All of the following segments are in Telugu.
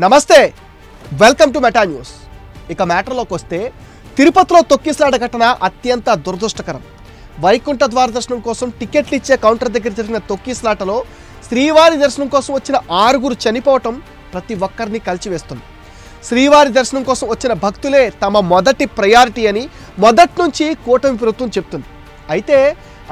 నమస్తే వెల్కమ్ టు మెటా న్యూస్. ఇక మ్యాటర్లోకి వస్తే తిరుపతిలో తొక్కిసలాట ఘటన అత్యంత దురదృష్టకరం. వైకుంఠ ద్వార దర్శనం కోసం టికెట్లు ఇచ్చే కౌంటర్ దగ్గర జరిగిన తొక్కిసలాటలో శ్రీవారి దర్శనం కోసం వచ్చిన 6 చనిపోవటం ప్రతి ఒక్కరిని కలిచివేస్తుంది. శ్రీవారి దర్శనం కోసం వచ్చిన భక్తులే తమ మొదటి ప్రయారిటీ అని మొదటి నుంచి కూటమి ప్రభుత్వం చెప్తుంది. అయితే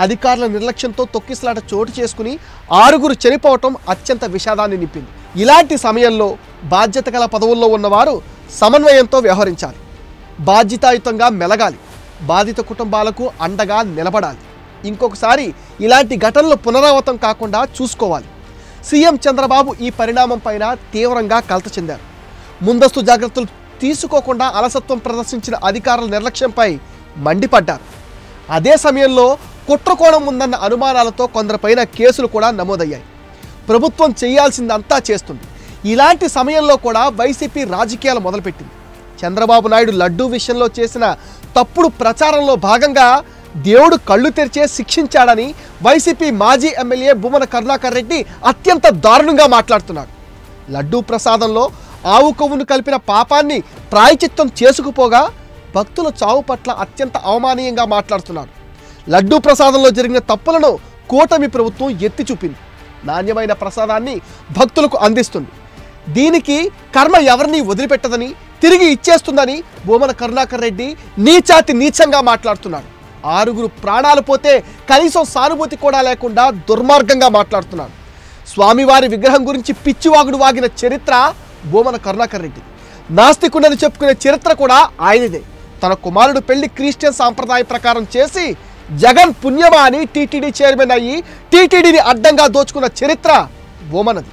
అధికారుల నిర్లక్ష్యంతో తొక్కిసలాట చోటు చేసుకుని 6 చనిపోవటం అత్యంత విషాదాన్ని నింపింది. ఇలాంటి సమయంలో బాధ్యత గల పదవుల్లో ఉన్నవారు సమన్వయంతో వ్యవహరించాలి, బాధ్యతాయుతంగా మెలగాలి, బాధిత కుటుంబాలకు అండగా నిలబడాలి. ఇంకొకసారి ఇలాంటి ఘటనలు పునరావృతం కాకుండా చూసుకోవాలి. సీఎం చంద్రబాబు ఈ పరిణామం పైన తీవ్రంగా కలత చెందారు. ముందస్తు జాగ్రత్తలు తీసుకోకుండా అలసత్వం ప్రదర్శించిన అధికారుల నిర్లక్ష్యంపై మండిపడ్డారు. అదే సమయంలో కుట్రకోణం ఉందన్న అనుమానాలతో కొందరిపైన కేసులు కూడా నమోదయ్యాయి. ప్రభుత్వం చేయాల్సిందంతా చేస్తుంది. ఇలాంటి సమయంలో కూడా వైసీపీ రాజకీయాలు మొదలుపెట్టింది. చంద్రబాబు నాయుడు లడ్డూ విషయంలో చేసిన తప్పుడు ప్రచారంలో భాగంగా దేవుడు కళ్ళు తెరిచే శిక్షించాడని వైసీపీ మాజీ ఎమ్మెల్యే భూమన కరుణాకర్ రెడ్డి అత్యంత దారుణంగా మాట్లాడుతున్నాడు. లడ్డూ ప్రసాదంలో ఆవు కొవ్వును కలిపిన పాపాన్ని ప్రాయచిత్తం చేసుకుపోగా భక్తుల చావు పట్ల అత్యంత అవమానీయంగా మాట్లాడుతున్నాడు. లడ్డూ ప్రసాదంలో జరిగిన తప్పులను కూటమి ప్రభుత్వం ఎత్తి చూపింది. నాణ్యమైన ప్రసాదాన్ని భక్తులకు అందిస్తుంది. దీనికి కర్మ ఎవరిని వదిలిపెట్టదని, తిరిగి ఇచ్చేస్తుందని భూమన కరుణాకర్ రెడ్డి నీచంగా మాట్లాడుతున్నాడు. 6 ప్రాణాలు పోతే కనీసం సానుభూతి కూడా లేకుండా దుర్మార్గంగా మాట్లాడుతున్నాడు. స్వామివారి విగ్రహం గురించి పిచ్చివాగుడు వాగిన చరిత్ర భూమన కరుణాకర్ రెడ్డి. నాస్తికుడని చెప్పుకునే చరిత్ర కూడా ఆయనదే. తన కుమారుడు పెళ్లి క్రిస్టియన్ సాంప్రదాయ ప్రకారం చేసి జగన్ పుణ్యమా అని టీటీడీ చైర్మన్ అయ్యి టీటీడీని అడ్డంగా దోచుకున్న చరిత్ర భూమనది.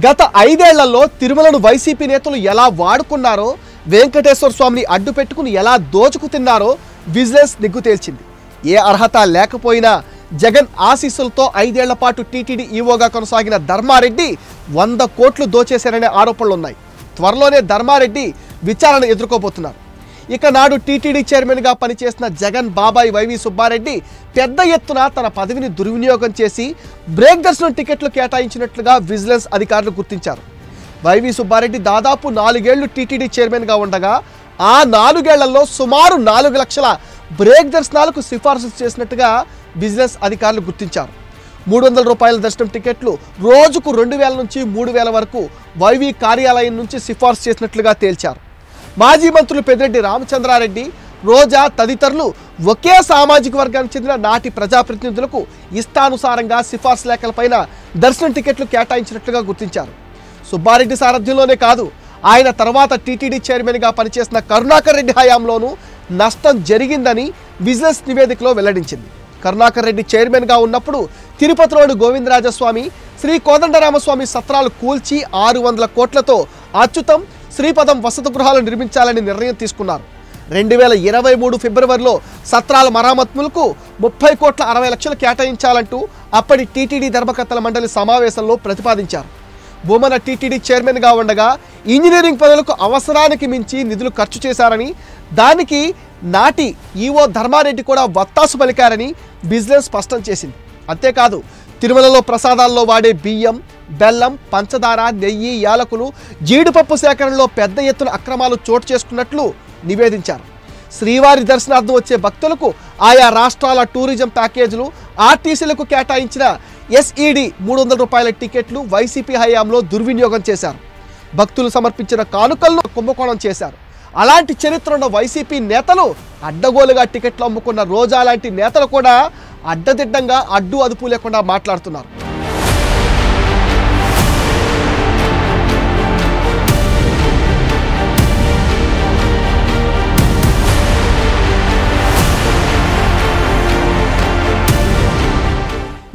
గత 5 ఏళ్లలో తిరుమలను వైసీపీ నేతలు ఎలా వాడుకున్నారో, వెంకటేశ్వర స్వామిని అడ్డు పెట్టుకుని ఎలా దోచుకు తిన్నారో విజిలెన్స్ నిగ్గు తేల్చింది. ఏ అర్హత లేకపోయినా జగన్ ఆశీస్సులతో 5 ఏళ్ల పాటు టీటీడీ ఈవోగా కొనసాగిన ధర్మారెడ్డి 100 కోట్లు దోచేశారనే ఆరోపణలున్నాయి. త్వరలోనే ధర్మారెడ్డి విచారణ ఎదుర్కోబోతున్నారు. ఇక నాడు టీటీడీ చైర్మన్గా పనిచేసిన జగన్ బాబాయ్ వైవి సుబ్బారెడ్డి పెద్ద ఎత్తున తన పదవిని దుర్వినియోగం చేసి బ్రేక్ దర్శనం టికెట్లు కేటాయించినట్లుగా విజిలెన్స్ అధికారులు గుర్తించారు. వైవి సుబ్బారెడ్డి దాదాపు 4 ఏళ్లు టీటీడీ చైర్మన్గా ఉండగా ఆ 4 ఏళ్లలో సుమారు 4 లక్షల బ్రేక్ దర్శనాలకు సిఫార్సు చేసినట్టుగా విజిలెన్స్ అధికారులు గుర్తించారు. 300 రూపాయల దర్శనం టికెట్లు రోజుకు 2000 నుంచి 3000 వరకు వైవి కార్యాలయం నుంచి సిఫార్సు చేసినట్లుగా తేల్చారు. మాజీ మంత్రులు పెద్దిరెడ్డి రామచంద్రారెడ్డి, రోజా తదితరులు ఒకే సామాజిక వర్గానికి చెందిన నాటి ప్రజాప్రతినిధులకు ఇష్టానుసారంగా సిఫార్సు లేఖలపైన దర్శనం టికెట్లు కేటాయించినట్లుగా గుర్తించారు. సుబ్బారెడ్డి సారథ్యంలోనే కాదు, ఆయన తర్వాత టీటీడీ చైర్మన్గా పనిచేసిన కరుణాకర్ రెడ్డి హయాంలోనూ నష్టం జరిగిందని విజిలెన్స్ నివేదికలో వెల్లడించింది. కరుణాకర్ రెడ్డి చైర్మన్గా ఉన్నప్పుడు తిరుపతిలోని గోవిందరాజస్వామి, శ్రీ కోదండరామస్వామి సత్రాలు కూల్చి 600 కోట్లతో అచ్యుతం, శ్రీపదం వసతి గృహాలు నిర్మించాలని నిర్ణయం తీసుకున్నారు. 2023 ఫిబ్రవరిలో సత్రాల మరామత్తులకు 30 కోట్ల 60 లక్షలు కేటాయించాలంటూ అప్పటి టీటీడీ ధర్మకర్తల మండలి సమావేశంలో ప్రతిపాదించారు. భూమన టీటీడీ చైర్మన్గా ఉండగా ఇంజనీరింగ్ పనులకు అవసరానికి మించి నిధులు ఖర్చు చేశారని, దానికి నాటి ఈవో ధర్మారెడ్డి కూడా వత్తాసు పలికారని విజిలెన్స్ స్పష్టం చేసింది. అంతేకాదు, తిరుమలలో ప్రసాదాల్లో వాడే బియ్యం, బెల్లం, పంచదార, నెయ్యి, యాలకులు, జీడిపప్పు సేకరణలో పెద్ద ఎత్తున అక్రమాలు చోటు చేసుకున్నట్లు నివేదించారు. శ్రీవారి దర్శనార్థం వచ్చే భక్తులకు ఆయా రాష్ట్రాల టూరిజం ప్యాకేజీలు, ఆర్టీసీలకు కేటాయించిన ఎస్ఈడి 300 రూపాయల టికెట్లు వైసీపీ హయాంలో దుర్వినియోగం చేశారు. భక్తులు సమర్పించిన కానుకలను కుంభకోణం చేశారు. అలాంటి చరిత్ర ఉన్న వైసీపీ నేతలు అడ్డగోలుగా టికెట్లు అమ్ముకున్న రోజా లాంటి నేతలు కూడా అడ్డదిడ్డంగా అడ్డు అదుపు లేకుండా మాట్లాడుతున్నారు.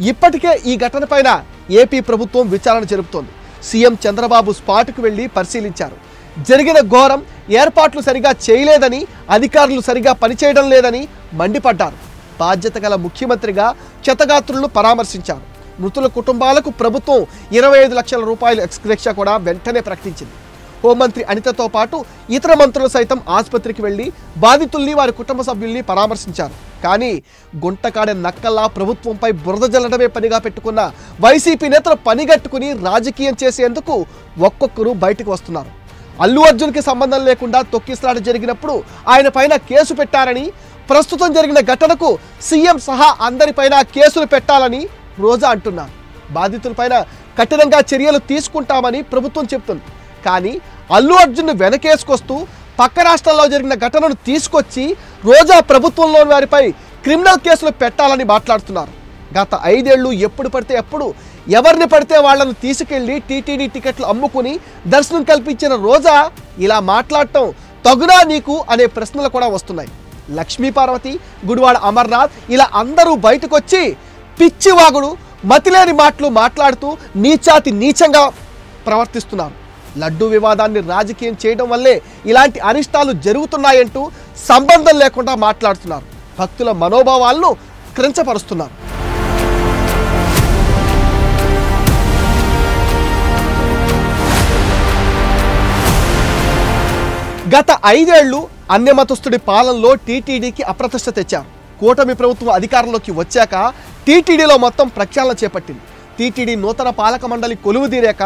ఇప్పటికే ఈ ఘటనపైన ఏపీ ప్రభుత్వం విచారణ జరుపుతోంది. సీఎం చంద్రబాబు స్పాట్కు వెళ్లి పరిశీలించారు. జరిగిన ఘోరం, ఏర్పాట్లు సరిగా చేయలేదని, అధికారులు సరిగా పనిచేయడం లేదని మండిపడ్డారు. బాధ్యత గల ముఖ్యమంత్రిగా క్షతగాత్రులను పరామర్శించారు. మృతుల కుటుంబాలకు ప్రభుత్వం 25 లక్షల రూపాయల ఎక్స్గ్రేషియా కూడా వెంటనే ప్రకటించింది. హోంమంత్రి అనితతో పాటు ఇతర మంత్రులు సైతం ఆసుపత్రికి వెళ్లి బాధితుల్ని వారి కుటుంబ సభ్యుల్ని పరామర్శించారు. కానీ గుంటకాడే నక్కల్లా ప్రభుత్వంపై బురద జల్లడమే పనిగా పెట్టుకున్న వైసీపీ నేతలు పనిగట్టుకుని రాజకీయం చేసేందుకు ఒక్కొక్కరు బయటకు వస్తున్నారు. అల్లు అర్జున్కి సంబంధం లేకుండా తొక్కిసలాట జరిగినప్పుడు ఆయన పైన కేసు పెట్టారని, ప్రస్తుతం జరిగిన ఘటనకు సీఎం సహా అందరిపైన కేసులు పెట్టాలని రోజా అంటున్నారు. బాధితులపైన కఠినంగా చర్యలు తీసుకుంటామని ప్రభుత్వం చెప్తుంది. కానీ అల్లు అర్జున్ వెనకేసుకొస్తూ పక్క రాష్ట్రాల్లో జరిగిన ఘటనను తీసుకొచ్చి రోజా ప్రభుత్వంలోని వారిపై క్రిమినల్ కేసులు పెట్టాలని మాట్లాడుతున్నారు. గత 5 ఏళ్లు ఎప్పుడు పడితే ఎప్పుడు ఎవరిని పడితే వాళ్లను తీసుకెళ్లి టీటీడీ టికెట్లు అమ్ముకుని దర్శనం కల్పించిన రోజా ఇలా మాట్లాడటం తగునా నీకు అనే ప్రశ్నలు కూడా వస్తున్నాయి. లక్ష్మీ పార్వతి, గుడివాడ అమర్నాథ్ ఇలా అందరూ బయటకొచ్చి పిచ్చివాగుడు మతిలేని మాటలు మాట్లాడుతూ నీచాతి నీచంగా ప్రవర్తిస్తున్నారు. లడ్డూ వివాదాన్ని రాజకీయం చేయడం వల్లే ఇలాంటి అరిష్టాలు జరుగుతున్నాయంటూ సంబంధం లేకుండా మాట్లాడుతున్నారు. భక్తుల మనోభావాలను క్రించపరుస్తున్నారు. గత 5 ఏళ్లు అన్యమతస్థుడి పాలనలో టీటీడీకి అప్రతిష్ట తెచ్చారు. కూటమి ప్రభుత్వం అధికారంలోకి వచ్చాక టీటీడీలో మొత్తం ప్రక్షాళన చేపట్టింది. టీటీడీ నూతన పాలక మండలి కొలువుదీరాక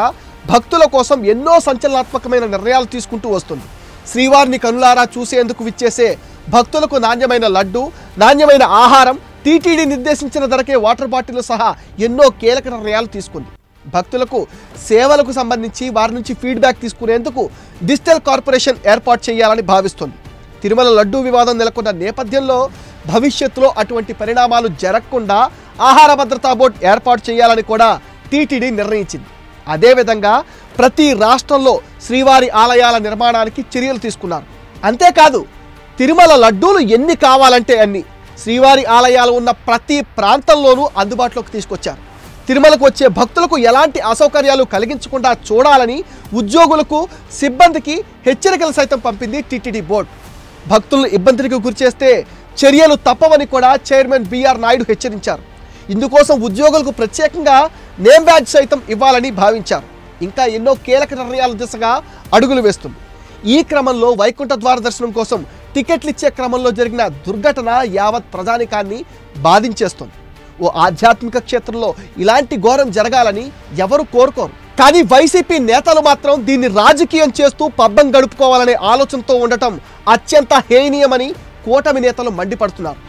భక్తుల కోసం ఎన్నో సంచలనాత్మకమైన నిర్ణయాలు తీసుకుంటూ వస్తుంది. శ్రీవారిని కనులారా చూసేందుకు విచ్చేసే భక్తులకు నాణ్యమైన లడ్డు, నాణ్యమైన ఆహారం, టీటీడీ నిర్దేశించిన ధరకే వాటర్ బాటిల్ సహా ఎన్నో కీలక నిర్ణయాలు తీసుకుంది. భక్తులకు సేవలకు సంబంధించి వారి నుంచి ఫీడ్బ్యాక్ తీసుకునేందుకు డిజిటల్ కార్పొరేషన్ ఏర్పాటు చేయాలని భావిస్తుంది. తిరుమల లడ్డూ వివాదం నెలకొన్న నేపథ్యంలో భవిష్యత్తులో అటువంటి పరిణామాలు జరగకుండా ఆహార భద్రతా బోర్డు ఏర్పాటు చేయాలని కూడా టీటీడీ నిర్ణయించింది. అదేవిధంగా ప్రతి రాష్ట్రంలో శ్రీవారి ఆలయాల నిర్మాణానికి చర్యలు తీసుకున్నారు. అంతేకాదు తిరుమల లడ్డూలు ఎన్ని కావాలంటే అన్ని శ్రీవారి ఆలయాలు ఉన్న ప్రతి ప్రాంతంలోనూ అందుబాటులోకి తీసుకొచ్చారు. తిరుమలకు వచ్చే భక్తులకు ఎలాంటి అసౌకర్యాలు కలిగించకుండా చూడాలని ఉద్యోగులకు, సిబ్బందికి హెచ్చరికలు సైతం పంపింది టీటీడీ బోర్డు. భక్తులను ఇబ్బందికి గురిచేస్తే చర్యలు తప్పవని కూడా చైర్మన్ బిఆర్ నాయుడు హెచ్చరించారు. ఇందుకోసం ఉద్యోగులకు ప్రత్యేకంగా నేమ్ బ్యాడ్జ్ సైతం ఇవ్వాలని భావించారు. ఇంకా ఎన్నో కీలక నిర్ణయాల దిశగా అడుగులు వేస్తుంది. ఈ క్రమంలో వైకుంఠ ద్వార దర్శనం కోసం టికెట్లు ఇచ్చే క్రమంలో జరిగిన దుర్ఘటన యావత్ ప్రజానికాన్ని బాధించేస్తుంది. ఓ ఆధ్యాత్మిక క్షేత్రంలో ఇలాంటి ఘోరం జరగాలని ఎవరు కోరుకోరు. కానీ వైసీపీ నేతలు మాత్రం దీన్ని రాజకీయం చేస్తూ పబ్బం గడుపుకోవాలనే ఆలోచనతో ఉండటం అత్యంత హేయనీయమని కూటమి నేతలు మండిపడుతున్నారు.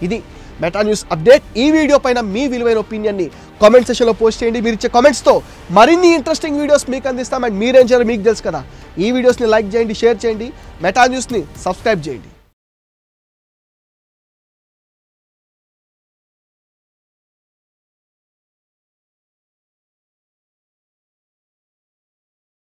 ఇది మెటా న్యూస్ అప్డేట్. ఈ వీడియో పైన మీ విలువైన ఒపీనియన్ని కామెంట్ సెక్షన్లో పోస్ట్ చేయండి. మీరు ఇచ్చే కామెంట్స్తో మరిన్ని ఇంట్రెస్టింగ్ వీడియోస్ మీకు అందిస్తాం. అండ్ మీరేం చేయాలో మీకు తెలుసు కదా. ఈ వీడియోస్ని లైక్ చేయండి, షేర్ చేయండి, మెటా న్యూస్ని సబ్స్క్రైబ్ చేయండి.